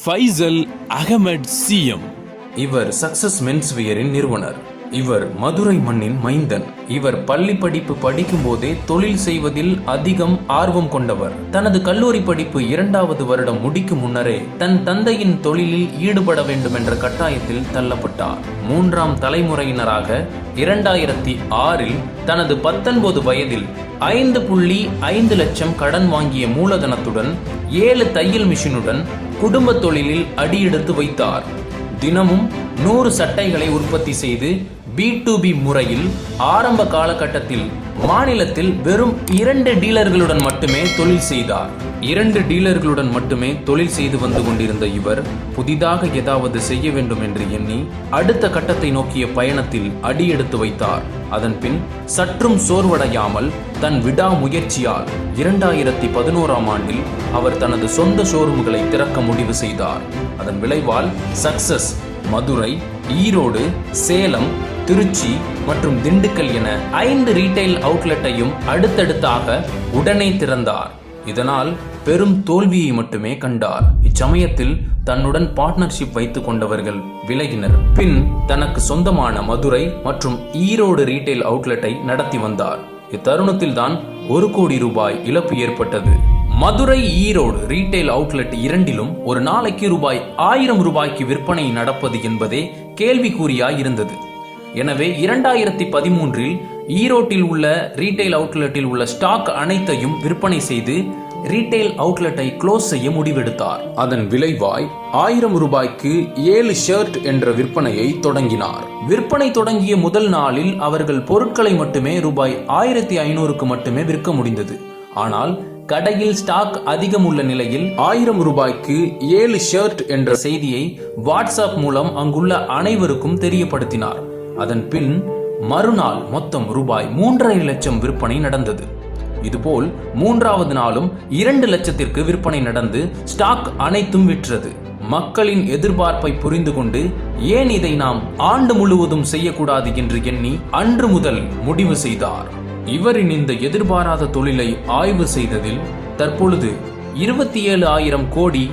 Faisal Ahmed CM. இவர் success மென்ஸ்வியரின் நிறுவனர். இவர் மதுரை மண்ணின் மைந்தன். இவர் பள்ளி படிப்பு படிக்கும் போதே தொழில் செய்வதில் அதிகம் ஆர்வம் கொண்டவர். தனது கல்லூரி படிப்பு 2வது வருடம் முடிக்கும் முன்னரே தன் தந்தையின் தொழிலில் ஈடுபட வேண்டும் என்ற கட்டாயத்தில் தள்ளப்பட்டார். 3ஆம் தலைமுறையினராக 2006இல் தனது 19 வயதில் 5.5 லட்சம் கடன் வாங்கிய மூலதனத்துடன் 7 தையல் மிஷினுடன் குடும்ப தொழிலில் அடியெடுத்து வைத்தார். தினமும் 100 சட்டைகளை உற்பத்தி செய்து B2B முறையில் ஆரம்ப காலகட்டத்தில் மாநிலத்தில் வெறும் 2 டீலர்களுடன் மட்டுமே தொழில் செய்தார். 2 டீலர்களுடன் மட்டுமே தொழில் செய்து வந்து கொண்டிருந்த இவர் புதிதாக ஏதாவது செய்ய வேண்டும் என்று எண்ணி அடுத்த கட்டத்தை நோக்கிய பயணத்தில் அடியெடுத்து வைத்தார். அதன் பின் சற்றும் சோர்வடையாமல் தன் விடாமுயற்சியால் 2011ஆம் ஆண்டில் அவர் தனது சொந்த ஷோரூம்களை திறக்க முடிவு செய்தார். அதன் விளைவால் சக்சஸ் மதுரை, ஈரோடு, சேலம், திருச்சி மற்றும் திண்டுக்கல் என 5 ரீட்டைல் அவுட்லெட்டையும் அடுத்தடுத்தாக உடனே திறந்தார். இதனால் பெரும் தோல்வியை மட்டுமே கண்டார். இச்சமயத்தில் தன்னுடன் பார்ட்னர்ஷிப் வைத்துக் கொண்டவர்கள் விலகினர். பின் தனக்கு சொந்தமான மதுரை மற்றும் ஈரோடு ரீட்டைல் அவுட்லெட்டை நடத்தி வந்தார். இத்தருணத்தில் தான் 1 கோடி ரூபாய் இழப்பு ஏற்பட்டது. மதுரை, ஈரோடு ரீட்டைல் அவுட்லெட் இரண்டிலும் ஒரு நாளைக்கு ரூபாய் 1000 ரூபாய்க்கு விற்பனை நடப்பது என்பதே கேள்விக்குறியாய் இருந்தது. எனவே 2013இல் ஈரோட்டில் உள்ள ரீட்டைல் அவுட்லெட்டில் உள்ள ஸ்டாக் அனைத்தையும் விற்பனை செய்து ரீட்டைல் அவுட்லெட்டை க்ளோஸ் செய்ய முடிவெடுத்தார். அதன் விளைவாய் 1000 ரூபாய்க்கு 7 ஷர்ட் என்ற விற்பனையை தொடங்கினார். விற்பனை தொடங்கிய முதல் நாளில் அவர்கள் பொருட்களை மட்டுமே ரூபாய் 1500க்கு மட்டுமே விற்க முடிந்தது. ஆனால் கடையில் ஸ்டாக் அதிகம் உள்ள நிலையில் 1000 ரூபாய்க்கு 7 ஷர்ட் என்ற செய்தியை வாட்ஸ்அப் மூலம் அங்குள்ள அனைவருக்கும் தெரியப்படுத்தினார். அதன் பின் மறுநாள் மொத்தம் ரூபாய் 3.5 லட்சம் விற்பனை நடந்தது. இதுபோல் 3வது நாளும் 2 லட்சத்திற்கு விற்பனை நடந்து ஸ்டாக் அனைத்தும் விற்றது. மக்களின் எதிர்பார்ப்பை புரிந்து கொண்டு ஏன் இதை நாம் ஆண்டு முழுவதும் செய்யக்கூடாது என்று எண்ணி அன்று முதல் முடிவு செய்தார். இவரின் இந்த எதிர்பாராத தொழிலை ஆய்வு செய்ததில் தற்பொழுது 27,000 crore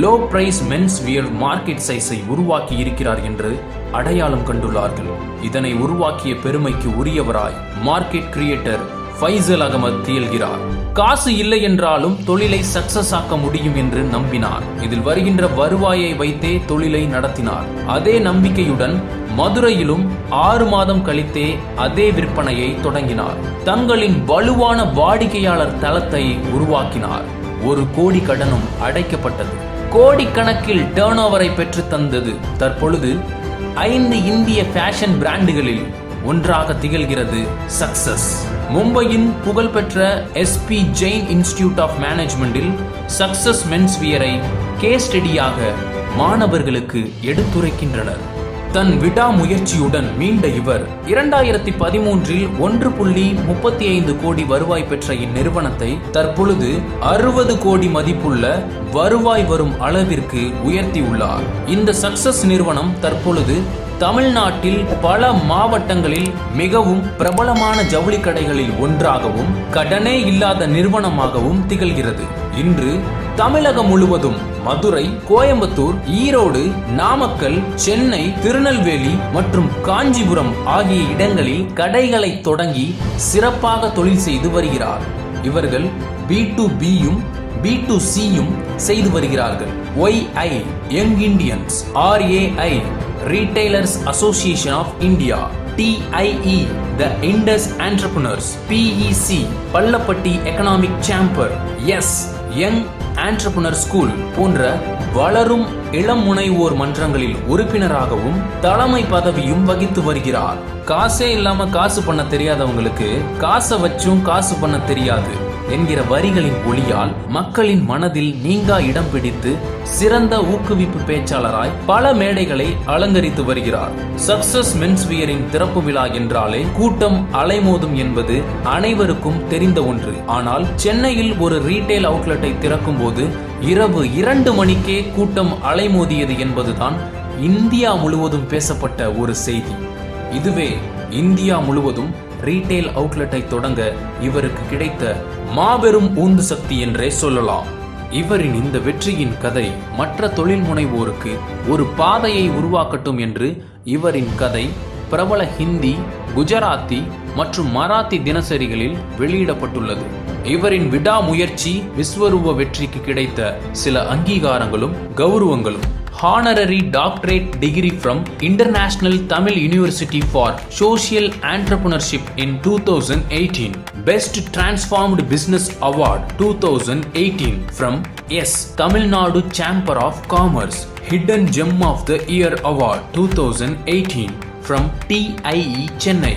low price men's wear market சைஸை உருவாக்கி இருக்கிறார் என்று அடையாளம் கண்டுள்ளார்கள். இதனை உருவாக்கிய பெருமைக்கு உரியவராய் மார்க்கெட் கிரியேட்டர் ஃபைசல் அகமத் திகழ்கிறார். காசு இல்லை என்றாலும் தொழிலை சக்சஸ் ஆக்க முடியும் என்று நம்பினார். இதில் வருகின்ற வருவாயை வைத்தே தொழிலை நடத்தினார். அதே நம்பிக்கையுடன் மதுரையிலும் 6 மாதம் கழித்தே அதே விற்பனையை தொடங்கினார். தங்களின் வலுவான வாடிக்கையாளர் தளத்தை உருவாக்கினார். 1 கோடி கடனும் அடைக்கப்பட்டது. கோடிக்கணக்கில் டர்ன் ஓவரை பெற்று தந்தது. தற்பொழுது 5 இந்திய ஃபேஷன் பிராண்டுகளில் ஒன்றாக திகழ்கிறது சக்சஸ். மும்பையின் புகழ்பெற்ற SP ஜெயின் இன்ஸ்டிடியூட் ஆஃப் மேனேஜ்மெண்டில் சக்சஸ் மென்ஸ் வியரை கேஸ் ஸ்டடியாக மாணவர்களுக்கு எடுத்துரைக்கின்றனர். தன் விடாமுயற்சியுடன் மீண்ட இவர் 2013இல் 1.35 கோடி வருவாய் பெற்ற இந்நிறுவனத்தை தற்பொழுது 60 கோடி மதிப்புள்ள வருவாய் வரும் அளவிற்கு உயர்த்தியுள்ளார். இந்த சக்சஸ் நிறுவனம் தற்பொழுது தமிழ்நாட்டில் பல மாவட்டங்களில் மிகவும் பிரபலமான ஜவுளி கடைகளில் ஒன்றாகவும் கடனே இல்லாத நிறுவனமாகவும் திகழ்கிறது. இன்று தமிழகம் முழுவதும் மதுரை, கோயம்புத்தூர், ஈரோடு, நாமக்கல், சென்னை, திருநெல்வேலி மற்றும் காஞ்சிபுரம் ஆகிய இடங்களில் கடைகளை தொடங்கி சிறப்பாக தொழில் செய்து வருகிறார். இவர்கள் B2Bயும் B2Cயும் செய்து வருகிறார்கள். YI young Indians, RAI retailers association of India, TIE the Indus entrepreneurs, PEC Pallapatti economic chamber, young entrepreneur school போன்ற வளரும் இளம் முனைவோர் மன்றங்களில் உறுப்பினராகவும் தலைமை பதவியும் வகித்து வருகிறார். காசே இல்லாம காசு பண்ண தெரியாதவங்களுக்கு காசை வச்சும் காசு பண்ண தெரியாது என்கிற வரிகளின் ஒளியால் மக்களின் மனதில் நீங்கா இடம் பிடித்து சிறந்த ஊக்குவிப்பு பேச்சாளராய் பல மேடைகளை அலங்கரித்து வருகிறார். சக்சஸ் மென்ஸ் வியரின் திறப்பு விழா என்றாலே கூட்டம் அலைமோதும் என்பது அனைவருக்கும் தெரிந்த ஒன்று. ஆனால் சென்னையில் ஒரு ரீட்டைல் அவுட்லெட்டை திறக்கும் போது இரவு 2 மணிக்கே கூட்டம் அலைமோதியது என்பதுதான் இந்தியா முழுவதும் பேசப்பட்ட ஒரு செய்தி. இதுவே இந்தியா முழுவதும் ரீட்டைல் அவுட்லெட்டை தொடங்க இவருக்கு கிடைத்த மாபெரும் உந்து சக்தி என்றே சொல்லலாம். இவரின் இந்த வெற்றியின் கதை மற்ற தொழில் முனைவோருக்கு ஒரு பாதையை உருவாக்கட்டும் என்று இவரின் கதை பிரபல ஹிந்தி, குஜராத்தி மற்றும் மராத்தி தினசரிகளில் வெளியிடப்பட்டுள்ளது. இவரின் விடாமுயற்சி, விஸ்வரூப வெற்றிக்கு கிடைத்த சில அங்கீகாரங்களும் கௌரவங்களும்: Honorary Doctorate Degree from International Tamil University for Social Entrepreneurship in 2018, Best Transformed Business Award 2018 from Tamil Nadu Chamber of Commerce, Hidden Gem of the Year Award 2018 from TIE Chennai,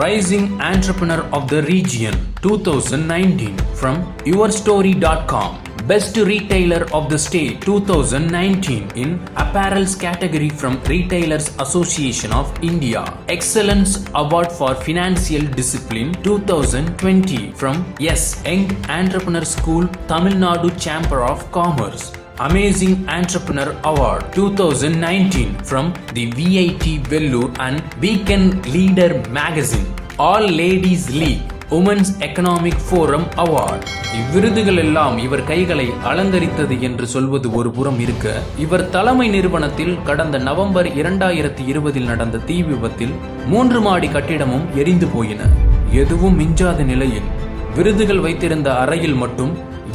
Rising Entrepreneur of the Region 2019 from YourStory.com, Best Retailer of the State 2019 in Apparels category from Retailers Association of India, Excellence Award for Financial Discipline 2020 from Young Entrepreneur School, Tamil Nadu Chamber of Commerce, Amazing Entrepreneur Award 2019 from the VIT Vellore and Beacon Leader Magazine, All Ladies League, Women's Economic Forum Award. இவ்விருதுகள் எல்லாம் இவர் கைகளை அலங்கரித்தது என்று சொல்வது ஒரு புறம் இருக்க, இவர் தலைமை நிறுவனத்தில் கடந்த நவம்பர் 2020 நடந்த தீ விபத்தில் 3 மாடி கட்டிடமும் எரிந்து போயின. எதுவும் மிஞ்சாத நிலையில் விருதுகள் வைத்திருந்த அறையில் மட்டும்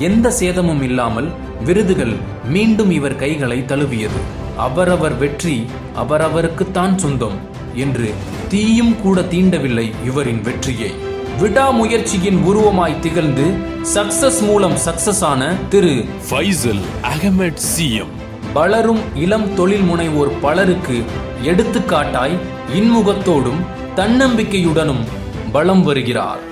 எந்த சேதமும் இல்லாமல் விருதுகள் மீண்டும் இவர் கைகளை தழுவியது. அவரவர் வெற்றி அவரவருக்குத்தான் சொந்தம் என்று தீயும் கூட தீண்டவில்லை இவரின் வெற்றியை. விடாமுயற்சியின் உருவமாய் திகழ்ந்து சக்சஸ் மூலம் சக்சஸ் ஆன திரு ஃபைசல் அகமட் சிஎம் வளரும் இளம் தொழில் முனைவோர் பலருக்கு எடுத்துக்காட்டாய் இன்முகத்தோடும் தன்னம்பிக்கையுடனும் வலம் வருகிறார்.